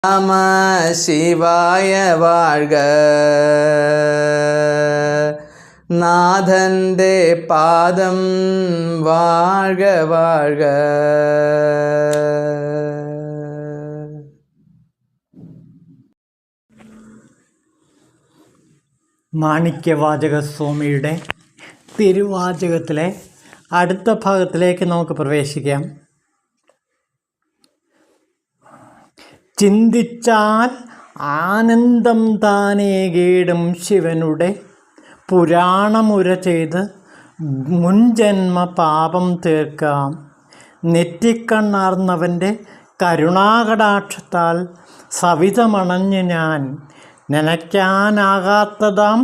நம சிவாய வாழ்க. നാഥൻ്റെ പാദം വാഴ്ക വാഴ്ക. മാണിക്യവാചകസ്വാമിയുടെ തിരുവാചകത്തിലെ അടുത്ത ഭാഗത്തിലേക്ക് നമുക്ക് പ്രവേശിക്കാം. ചിന്തിച്ചാൽ ആനന്ദം താനേകീടും ശിവനുടെ പുരാണമുര ചെയ്ത് മുൻജന്മ പാപം തീർക്കാം. നെറ്റിക്കണ്ണാർന്നവൻ്റെ കരുണാകടാക്ഷത്താൽ സവിതമണഞ്ഞു ഞാൻ നനയ്ക്കാനാകാത്തതാം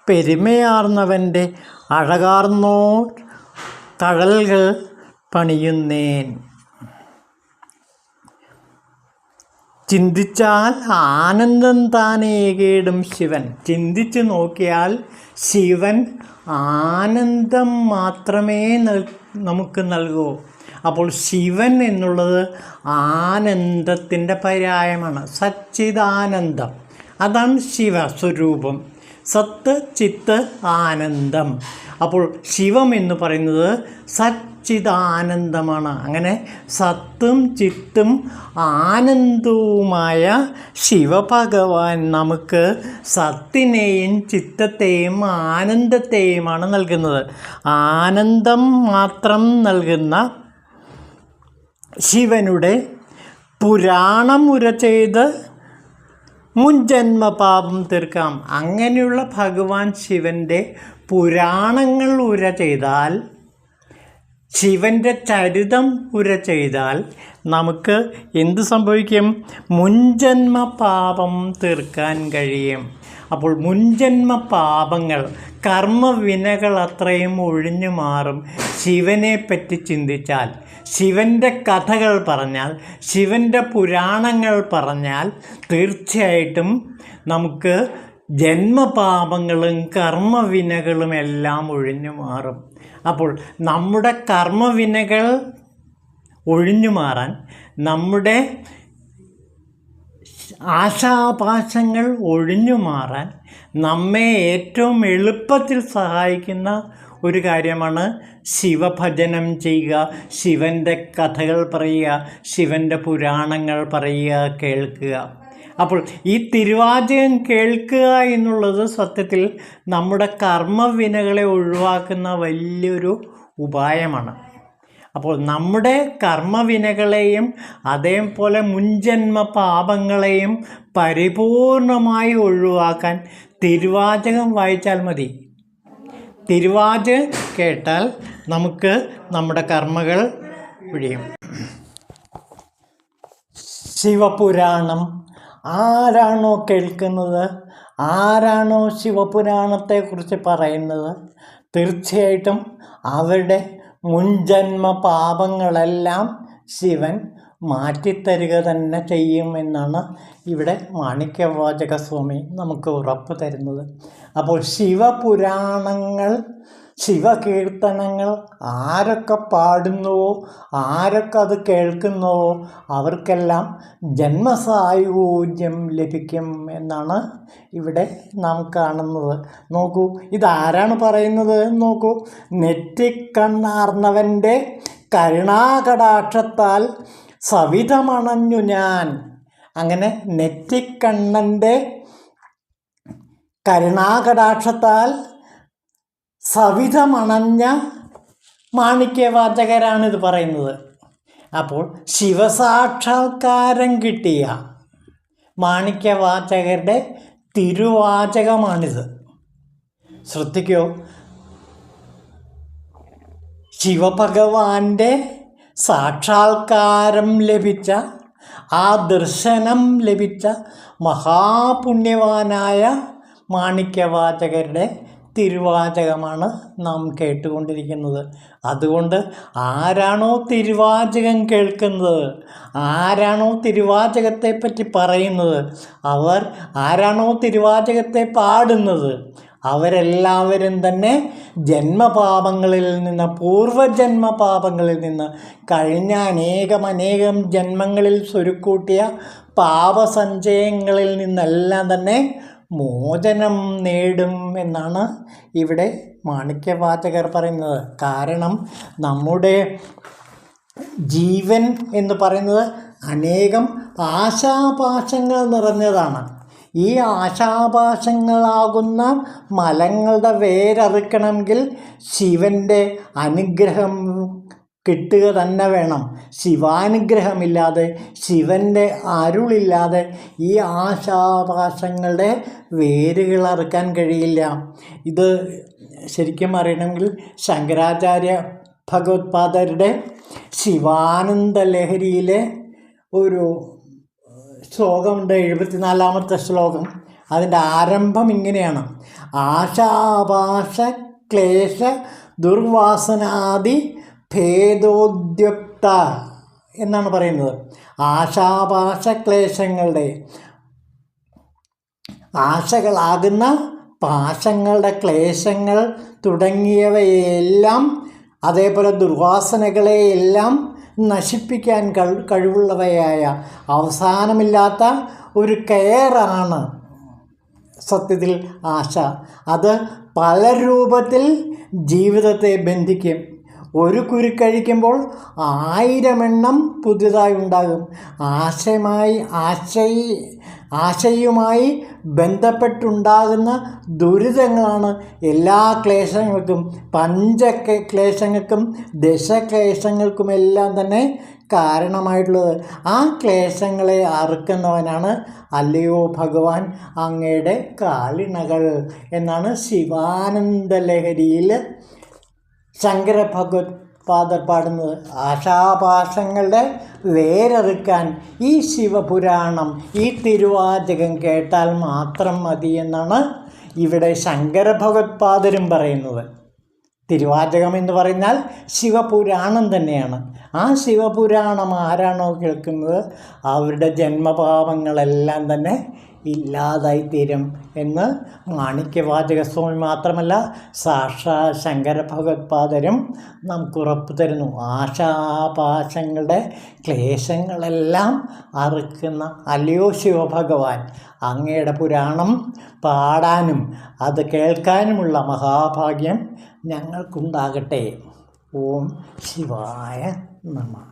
പെരുമയാർന്നവൻ്റെ അഴകാർന്നോർ തഴൽകൾ പണിയുന്നേൻ. ചിന്തിച്ചാൽ ആനന്ദം താനേകീടും ശിവൻ. ചിന്തിച്ചു നോക്കിയാൽ ശിവൻ ആനന്ദം മാത്രമേ നമുക്ക് നൽകൂ. അപ്പോൾ ശിവൻ എന്നുള്ളത് ആനന്ദത്തിൻ്റെ പര്യായമാണ്. സച്ചിദാനന്ദം, അതാണ് ശിവസ്വരൂപം. സത്ത് ചിത്ത് ആനന്ദം. അപ്പോൾ ശിവം എന്ന് പറയുന്നത് സച്ചിദാനന്ദമാണ്. അങ്ങനെ സത്തും ചിത്തും ആനന്ദവുമായ ശിവഭഗവാൻ നമുക്ക് സത്തിനെയും ചിത്തത്തെയും ആനന്ദത്തെയുമാണ് നൽകുന്നത്. ആനന്ദം മാത്രം നൽകുന്ന ശിവനുടെ പുരാണമുര ചെയ്ത് മുൻജന്മപാപം തീർക്കാം. അങ്ങനെയുള്ള ഭഗവാൻ ശിവൻ്റെ പുരാണങ്ങൾ ഉര ചെയ്താൽ, ശിവൻ്റെ ചരിതം ഉര ചെയ്താൽ നമുക്ക് എന്ത് സംഭവിക്കും? മുൻജന്മ പാപം തീർക്കാൻ കഴിയും. അപ്പോൾ മുൻജന്മ പാപങ്ങൾ, കർമ്മവിനകൾ അത്രയും ഒഴിഞ്ഞു മാറും ശിവനെ പറ്റി ചിന്തിച്ചാൽ. ശിവൻ്റെ കഥകൾ പറഞ്ഞാൽ, ശിവൻ്റെ പുരാണങ്ങൾ പറഞ്ഞാൽ തീർച്ചയായിട്ടും നമുക്ക് ജന്മപാപങ്ങളും കർമ്മവിനകളും എല്ലാം ഒഴിഞ്ഞു മാറും. അപ്പോൾ നമ്മുടെ കർമ്മവിനകൾ ഒഴിഞ്ഞു മാറാൻ, നമ്മുടെ ആശാപാശങ്ങൾ ഒഴിഞ്ഞു മാറാൻ നമ്മെ ഏറ്റവും എളുപ്പത്തിൽ സഹായിക്കുന്ന ഒരു കാര്യമാണ് ശിവഭജനം ചെയ്യുക, ശിവൻ്റെ കഥകൾ പറയുക, ശിവൻ്റെ പുരാണങ്ങൾ പറയുക, കേൾക്കുക. അപ്പോൾ ഈ തിരുവാചകം കേൾക്കുക എന്നുള്ളത് സത്യത്തിൽ നമ്മുടെ കർമ്മവിനകളെ ഒഴിവാക്കുന്ന വലിയൊരു ഉപായമാണ്. അപ്പോൾ നമ്മുടെ കർമ്മവിനകളെയും അതേപോലെ മുൻജന്മ പാപങ്ങളെയും പരിപൂർണമായി ഒഴിവാക്കാൻ തിരുവാചകം വായിച്ചാൽ മതി. തിരുവാചകം കേട്ടാൽ നമുക്ക് നമ്മുടെ കർമ്മങ്ങൾ ഒഴിയും. ശിവപുരാണം ആരാണോ കേൾക്കുന്നത്, ആരാണോ ശിവപുരാണത്തെക്കുറിച്ച് പറയുന്നത്, തീർച്ചയായിട്ടും അവരുടെ മുൻജന്മ പാപങ്ങളെല്ലാം ശിവൻ മാറ്റിത്തരിക തന്നെ ചെയ്യുമെന്നാണ് ഇവിടെ മാണിക്യവാചകസ്വാമി നമുക്ക് ഉറപ്പ് തരുന്നത്. അപ്പോൾ ശിവപുരാണങ്ങൾ, ശിവകീർത്തനങ്ങൾ ആരൊക്കെ പാടുന്നുവോ, ആരൊക്കെ അത് കേൾക്കുന്നുവോ അവർക്കെല്ലാം ജന്മസായുജ്യം ലഭിക്കും എന്നാണ് ഇവിടെ നാം കാണുന്നത്. നോക്കൂ, ഇതാരാണ് പറയുന്നത് നോക്കൂ. നെറ്റിക്കണ്ണാർന്നവൻ്റെ കരുണാകടാക്ഷത്താൽ സവിതമണഞ്ഞു ഞാൻ. അങ്ങനെ നെറ്റിക്കണ്ണൻ്റെ കരുണാകടാക്ഷത്താൽ സവിതമണഞ്ഞ മാണിക്യവാചകരാണിത് പറയുന്നത്. അപ്പോൾ ശിവസാക്ഷാത്കാരം കിട്ടിയ മാണിക്യവാചകരുടെ തിരുവാചകമാണിത്. ശ്രദ്ധിക്കൂ, ശിവഭഗവാന്റെ സാക്ഷാത്കാരം ലഭിച്ച, ആ ദർശനം ലഭിച്ച മഹാപുണ്യവാനായ മാണിക്യവാചകരുടെ തിരുവാചകമാണ് നാം കേട്ടുകൊണ്ടിരിക്കുന്നത്. അതുകൊണ്ട് ആരാണോ തിരുവാചകം കേൾക്കുന്നത്, ആരാണോ തിരുവാചകത്തെപ്പറ്റി പറയുന്നത്, അവർ ആരാണോ തിരുവാചകത്തെ പാടുന്നത്, അവരെല്ലാവരും തന്നെ ജന്മപാപങ്ങളിൽ നിന്ന്, പൂർവജന്മപാപങ്ങളിൽ നിന്ന്, കഴിഞ്ഞ അനേകം ജന്മങ്ങളിൽ സ്വരുക്കൂട്ടിയ പാപസഞ്ചയങ്ങളിൽ നിന്നെല്ലാം തന്നെ മോചനം നേടും എന്നാണ് ഇവിടെ മാണിക്യവാചകർ പറയുന്നത്. കാരണം നമ്മുടെ ജീവൻ എന്ന് പറയുന്നത് അനേകം ആശാപാശങ്ങൾ നിറഞ്ഞതാണ്. ഈ ആശാപാശങ്ങളാകുന്ന മലങ്ങളുടെ വേരറുക്കണമെങ്കിൽ ശിവൻ്റെ അനുഗ്രഹം കിട്ടുക തന്നെ വേണം. ശിവാനുഗ്രഹമില്ലാതെ, ശിവൻ്റെ അരുളില്ലാതെ ഈ ആശാപാശങ്ങളുടെ വേരുകൾ അറുക്കാൻ കഴിയില്ല. ഇത് ശരിക്കും അറിയണമെങ്കിൽ ശങ്കരാചാര്യ ഭഗവത്പാദരുടെ ശിവാനന്ദ ലഹരിയിലെ ഒരു ശ്ലോകമുണ്ട്, 74-ാമത്തെ ശ്ലോകം. അതിൻ്റെ ആരംഭം ഇങ്ങനെയാണ്: ആശാപാശ ക്ലേശ ദുർവാസനാദി ഭേദോദ്യുക്ത എന്നാണ് പറയുന്നത്. ആശാപാശ ക്ലേശങ്ങളുടെ, ആശകളാകുന്ന പാശങ്ങളുടെ ക്ലേശങ്ങൾ തുടങ്ങിയവയെല്ലാം, അതേപോലെ ദുർവാസനകളെയെല്ലാം നശിപ്പിക്കാൻ കഴിവുള്ളവയായ അവസാനമില്ലാത്ത ഒരു കെയറാണ് സത്യത്തിൽ ആശ. അത് പല രൂപത്തിൽ ജീവിതത്തെ ബന്ധിക്കും. ഒരു കുരുക്കഴിക്കുമ്പോൾ 1000 എണ്ണം പുതിയതായി ഉണ്ടാകും. ആശയുമായി ബന്ധപ്പെട്ടുണ്ടാകുന്ന ദുരിതങ്ങളാണ് എല്ലാ ക്ലേശങ്ങൾക്കും, പഞ്ചക്ലേശങ്ങൾക്കും ദശക്ലേശങ്ങൾക്കുമെല്ലാം തന്നെ കാരണമായിട്ടുള്ളത്. ആ ക്ലേശങ്ങളെ അറുക്കുന്നവനാണ് അല്ലയോ ഭഗവാൻ അങ്ങയുടെ കാലിണകൾ എന്നാണ് ശിവാനന്ദ ലഹരിയിൽ ശങ്കര ഭഗവത്പാദർ പാടുന്നത്. ആശാപാശങ്ങളുടെ വേരറുക്കാൻ ഈ ശിവപുരാണം, ഈ തിരുവാചകം കേട്ടാൽ മാത്രം മതി എന്നാണ് ഇവിടെ ശങ്കര ഭഗവത്പാദരും പറയുന്നത്. തിരുവാചകം എന്ന് പറഞ്ഞാൽ ശിവപുരാണം തന്നെയാണ്. ആ ശിവപുരാണം ആരാണോ കേൾക്കുന്നത് അവരുടെ ജന്മപാപങ്ങളെല്ലാം തന്നെ ഇല്ലാതായിത്തീരും എന്ന് മാണിക്യവാചകസ്വാമി മാത്രമല്ല സാക്ഷാൽ ശങ്കര ഭഗവത്പാദരും നമുക്ക് ഉറപ്പ് തരുന്നു. ആശാപാശങ്ങളുടെ ക്ലേശങ്ങളെല്ലാം അറുക്കുന്ന അല്ലയോ ശിവഭഗവാൻ അങ്ങയുടെ പുരാണം പാടാനും അത് കേൾക്കാനുമുള്ള മഹാഭാഗ്യം ഞങ്ങൾക്കുണ്ടാകട്ടെ. ഓം ശിവായ നമഃ.